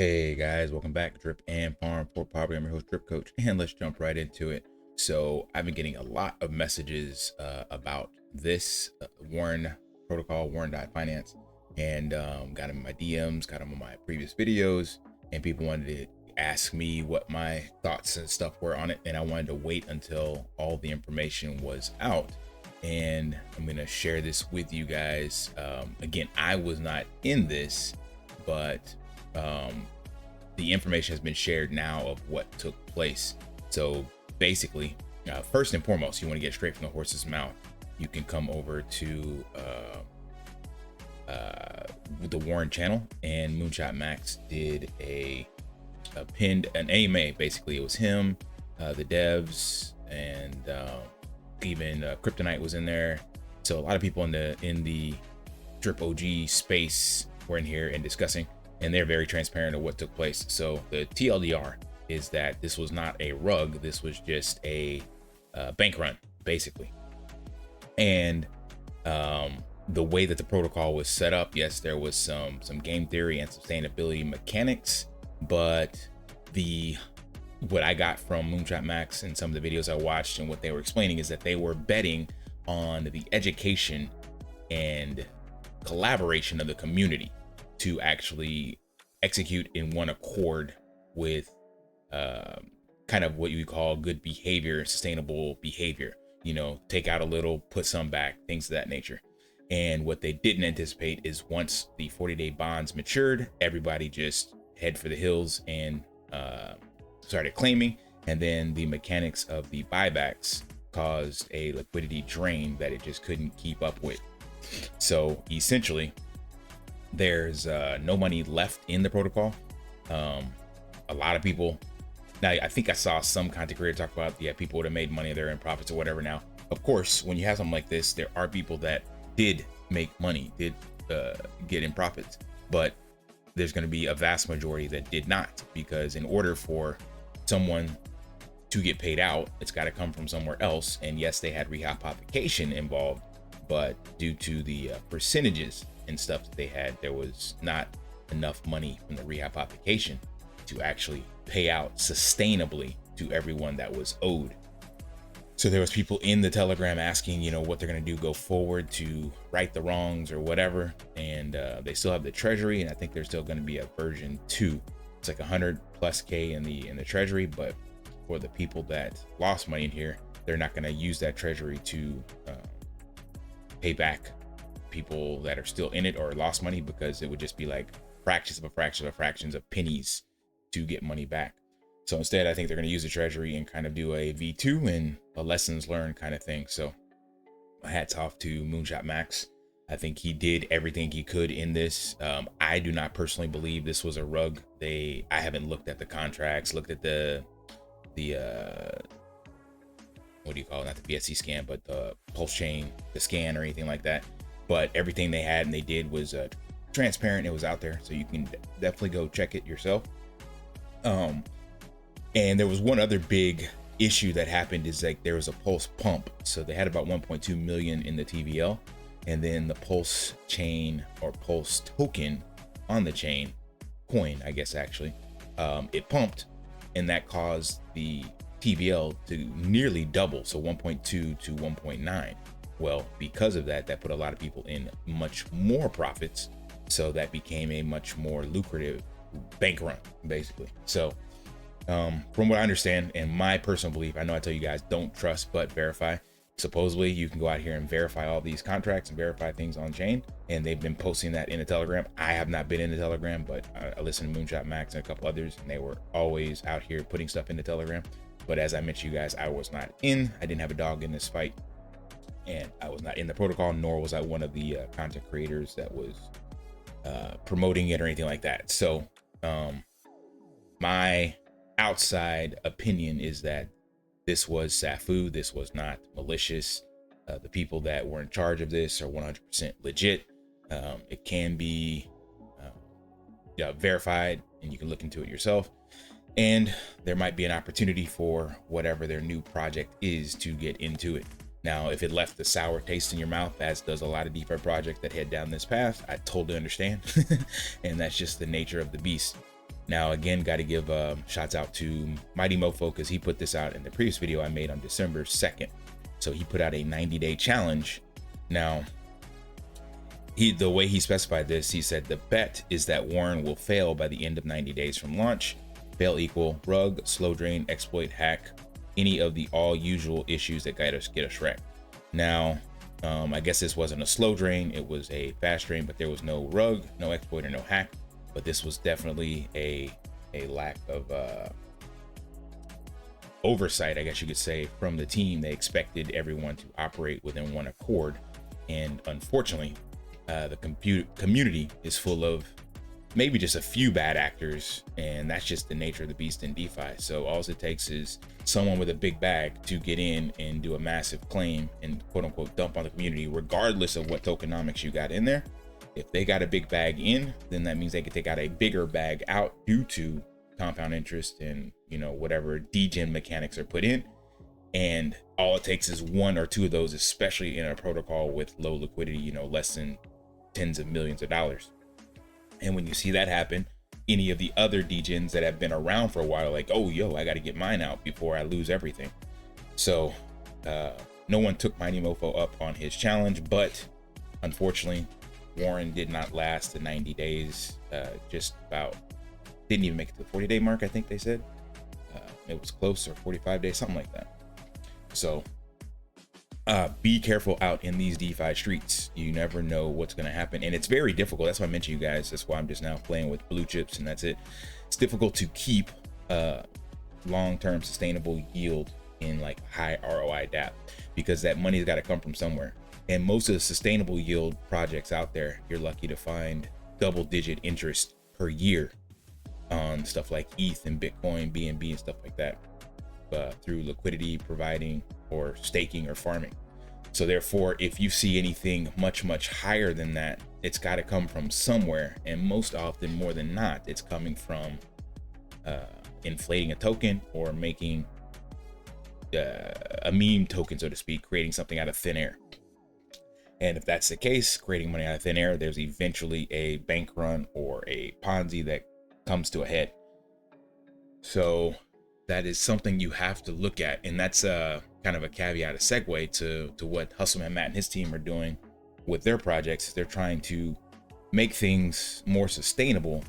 Hey guys, welcome back. Drip and Farm for Poverty. I'm your host, Drip Coach, and let's jump right into it. So, I've been getting a lot of messages about this Warren protocol, Warren.finance, and got them in my DMs, got them on my previous videos, and people wanted to ask me what my thoughts and stuff were on it. And I wanted to wait until all the information was out. And I'm going to share this with you guys. Again, I was not in this, but the information has been shared now of what took place. So basically, first and foremost, you want to get straight from the horse's mouth. You can come over to the Warren channel, and Moonshot Max did a pinned an AMA. Basically, it was him, the devs, and even Kryptonite was in there. So a lot of people in the Drip OG space were in here and discussing, and they're very transparent of what took place. So the TLDR is that this was not a rug. This was just a bank run, basically. And the way that the protocol was set up, yes, there was some game theory and sustainability mechanics, but what I got from Moonshot Max and some of the videos I watched and what they were explaining is that they were betting on the education and collaboration of the community to actually execute in one accord with kind of what you call good behavior, sustainable behavior. You know, take out a little, put some back, things of that nature. And what they didn't anticipate is once the 40-day bonds matured, everybody just head for the hills and started claiming. And then the mechanics of the buybacks caused a liquidity drain that it just couldn't keep up with. So essentially, there's no money left in the protocol. A lot of people, now I think I saw some content creator talk about, yeah, people would have made money, they're in profits or whatever. Now, of course, when you have something like this, there are people that did make money, did get in profits, but there's going to be a vast majority that did not, because in order for someone to get paid out, it's got to come from somewhere else. And yes, they had rehypothecation involved, but due to the percentages and stuff that they had, there was not enough money from the rehypothecation to actually pay out sustainably to everyone that was owed. So there was people in the Telegram asking, you know, what they're going to do go forward to right the wrongs or whatever. And they still have the treasury, and I think there's still going to be a version 2. It's like 100+ K in the treasury, but for the people that lost money in here, they're not going to use that treasury to pay back people that are still in it or lost money, because it would just be like fractions of pennies to get money back. So instead, I think they're going to use the treasury and kind of do a V2 and a lessons learned kind of thing. So hats off to Moonshot Max. I think he did everything he could in this. I do not personally believe this was a rug. I haven't looked at the contracts, looked at the what do you call it? Not the BSC scan, but the pulse chain, the scan or anything like that. But everything they had and they did was transparent. It was out there, so you can definitely go check it yourself. And there was one other big issue that happened, is like there was a pulse pump. So they had about 1.2 million in the TVL, and then the pulse chain or pulse token on the chain coin, I guess actually, it pumped, and that caused the TVL to nearly double, so 1.2 to 1.9. Well, because of that, that put a lot of people in much more profits. So that became a much more lucrative bank run, basically. So from what I understand and my personal belief, I know I tell you guys, don't trust but verify. Supposedly you can go out here and verify all these contracts and verify things on chain, and they've been posting that in the Telegram. I have not been in the Telegram, but I listened to Moonshot Max and a couple others, and they were always out here putting stuff in the Telegram. But as I mentioned, you guys, I was not in. I didn't have a dog in this fight, and I was not in the protocol, nor was I one of the content creators that was promoting it or anything like that. So my outside opinion is that this was SAFU. This was not malicious. The people that were in charge of this are 100% legit. It can be verified, and you can look into it yourself. And there might be an opportunity for whatever their new project is to get into it. Now, if it left a sour taste in your mouth, as does a lot of DeFi projects that head down this path, I totally understand. And that's just the nature of the beast. Now, again, got to give shouts out to Mighty Mofo, because he put this out in the previous video I made on December 2nd. So he put out a 90-day challenge. Now, the way he specified this, he said the bet is that Warren will fail by the end of 90 days from launch. Fail equal rug, slow drain, exploit, hack, any of the all usual issues that get us wrecked. Now, I guess this wasn't a slow drain, it was a fast drain, but there was no rug, no exploit, or no hack. But this was definitely a lack of oversight, I guess you could say, from the team. They expected everyone to operate within one accord, and unfortunately, the community is full of maybe just a few bad actors, and that's just the nature of the beast in DeFi. So all it takes is someone with a big bag to get in and do a massive claim and quote unquote dump on the community, regardless of what tokenomics you got in there. If they got a big bag in, then that means they could take out a bigger bag out due to compound interest and, you know, whatever degen mechanics are put in. And all it takes is one or two of those, especially in a protocol with low liquidity, you know, less than tens of millions of dollars. And when you see that happen, any of the other degens that have been around for a while, like, oh, yo, I got to get mine out before I lose everything. So no one took Mighty Mofo up on his challenge, but unfortunately, Warren did not last the 90 days, just about, didn't even make it to the 40-day mark, I think they said. It was close, or 45 days, something like that. So be careful out in these DeFi streets. You never know what's going to happen, and it's very difficult. That's why I mentioned you guys. That's why I'm just now playing with blue chips, and that's it. It's difficult to keep long-term sustainable yield in like high ROI DApp, because that money's got to come from somewhere. And most of the sustainable yield projects out there, you're lucky to find double-digit interest per year on stuff like ETH and Bitcoin, BNB, and stuff like that, through liquidity providing or staking or farming. So therefore, if you see anything much, much higher than that, it's got to come from somewhere. And most often, more than not, it's coming from inflating a token or making a meme token, so to speak, creating something out of thin air. And if that's the case, creating money out of thin air, there's eventually a bank run or a Ponzi that comes to a head. So that is something you have to look at. And that's kind of a caveat, a segue to what Hustleman Matt and his team are doing with their projects. They're trying to make things more sustainable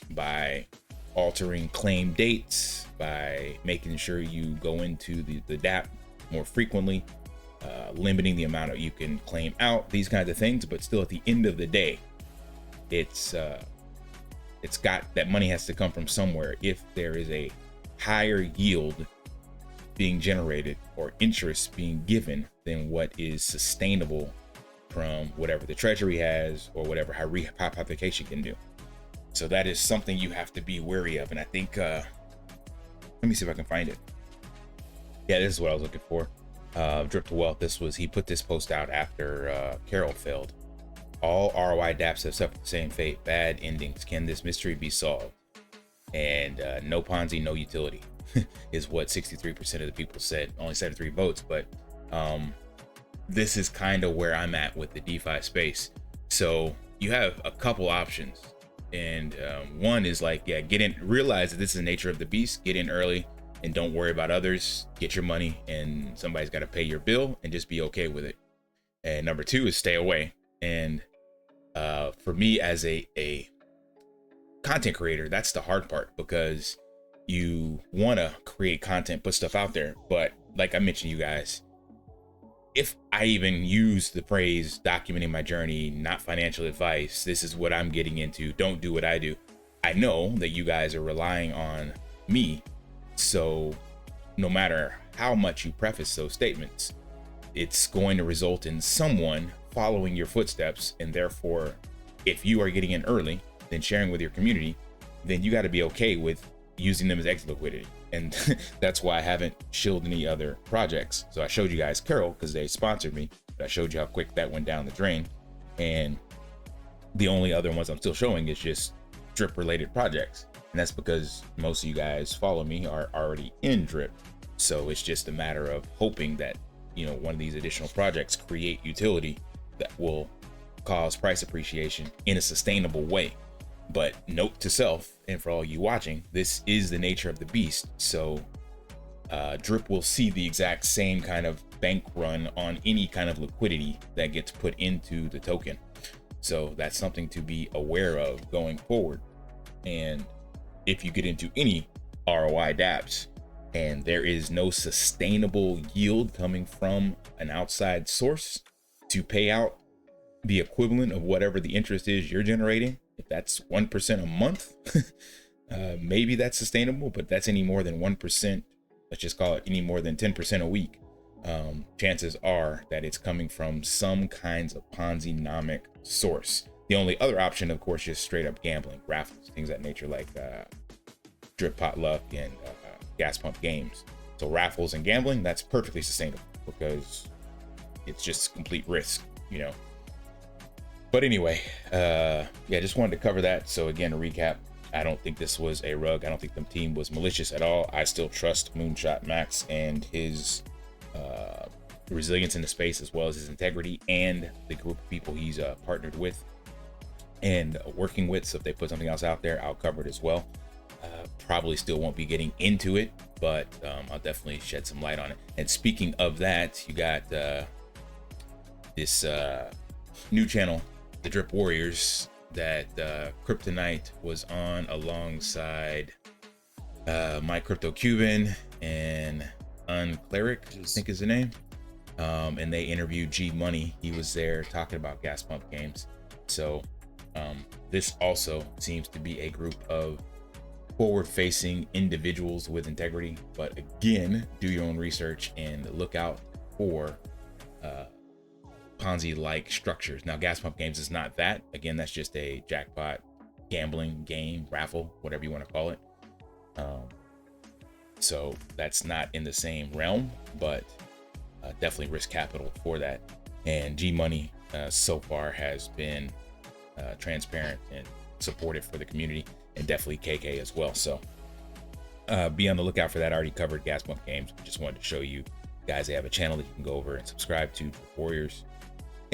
by altering claim dates, by making sure you go into the DApp more frequently, limiting the amount of you can claim out, these kinds of things. But still, at the end of the day, it's got, that money has to come from somewhere. If there is a higher yield being generated or interest being given than what is sustainable from whatever the treasury has or whatever hypothecation can do. So that is something you have to be wary of. And I think let me see if I can find it. Yeah, this is what I was looking for. Drip to Wealth, he put this post out after Carol failed. All ROI dApps have suffered the same fate, bad endings. Can this mystery be solved? And no Ponzi, no utility is what 63% of the people said. Only 73 votes, but this is kind of where I'm at with the DeFi space. So you have a couple options, and one is like, yeah, get in, realize that this is the nature of the beast, get in early and don't worry about others, get your money, and somebody's got to pay your bill, and just be okay with it. And number two is stay away. And for me as a content creator, that's the hard part, because you want to create content, put stuff out there, but like I mentioned, you guys, if I even use the phrase documenting my journey, not financial advice, this is what I'm getting into, don't do what I do, I know that you guys are relying on me. So no matter how much you preface those statements, it's going to result in someone following your footsteps. And therefore, if you are getting in early, then sharing with your community, then you got to be okay with using them as exit liquidity. And that's why I haven't shielded any other projects. So I showed you guys Carol because they sponsored me, but I showed you how quick that went down the drain. And the only other ones I'm still showing is just drip related projects. And that's because most of you guys follow me are already in drip. So it's just a matter of hoping that, you know, one of these additional projects create utility that will cause price appreciation in a sustainable way. But note to self, and for all you watching, this is the nature of the beast. So Drip will see the exact same kind of bank run on any kind of liquidity that gets put into the token. So that's something to be aware of going forward. And if you get into any ROI dApps and there is no sustainable yield coming from an outside source to pay out the equivalent of whatever the interest is you're generating, if that's 1% a month, maybe that's sustainable, but that's any more than 1%, let's just call it any more than 10% a week, chances are that it's coming from some kinds of Ponzi-nomic source. The only other option, of course, is straight up gambling, raffles, things of that nature, like Drip Potluck and Gas Pump Games. So raffles and gambling, that's perfectly sustainable because it's just complete risk, you know. But anyway, yeah, just wanted to cover that. So again, to recap, I don't think this was a rug. I don't think the team was malicious at all. I still trust Moonshot Max and his resilience in the space, as well as his integrity and the group of people he's partnered with and working with. So if they put something else out there, I'll cover it as well. Probably still won't be getting into it, but I'll definitely shed some light on it. And speaking of that, you got this new channel, the Drip Warriors, that Kryptonite was on alongside My Crypto Cuban and Uncleric, I think is the name. And they interviewed G Money. He was there talking about Gas Pump Games. So this also seems to be a group of forward-facing individuals with integrity. But again, do your own research and look out for Ponzi-like structures. Now, Gas Pump Games is not that. Again, that's just a jackpot gambling game, raffle, whatever you want to call it. So that's not in the same realm, but definitely risk capital for that. And G Money so far has been transparent and supportive for the community, and definitely KK as well. So be on the lookout for that. I already covered Gas Pump Games. Just wanted to show you guys they have a channel that you can go over and subscribe to, Warriors.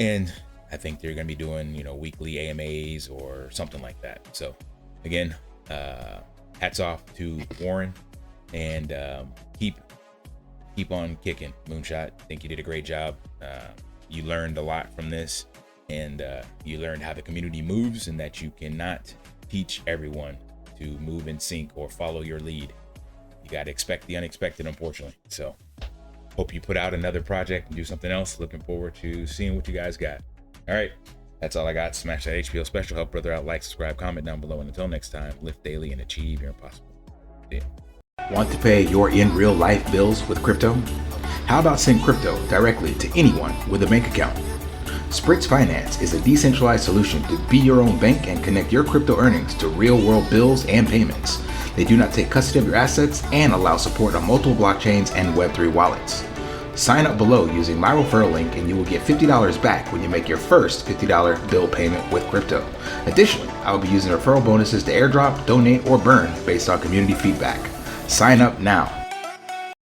And I think they're going to be doing, you know, weekly AMAs or something like that. So again, hats off to Warren, and keep on kicking, Moonshot. I think you did a great job. You learned a lot from this, and you learned how the community moves, and that you cannot teach everyone to move in sync or follow your lead. You got to expect the unexpected, unfortunately. So hope you put out another project and do something else. Looking forward to seeing what you guys got. All right, that's all I got. Smash that HPO special. Help brother out. Like, subscribe, comment down below. And until next time, lift daily and achieve your impossible. See ya. Want to pay your in real life bills with crypto? How about send crypto directly to anyone with a bank account? SPRITZ Finance is a decentralized solution to be your own bank and connect your crypto earnings to real world bills and payments. They do not take custody of your assets and allow support on multiple blockchains and Web3 wallets. Sign up below using my referral link and you will get $50 back when you make your first $50 bill payment with crypto. Additionally, I will be using referral bonuses to airdrop, donate, or burn based on community feedback. Sign up now.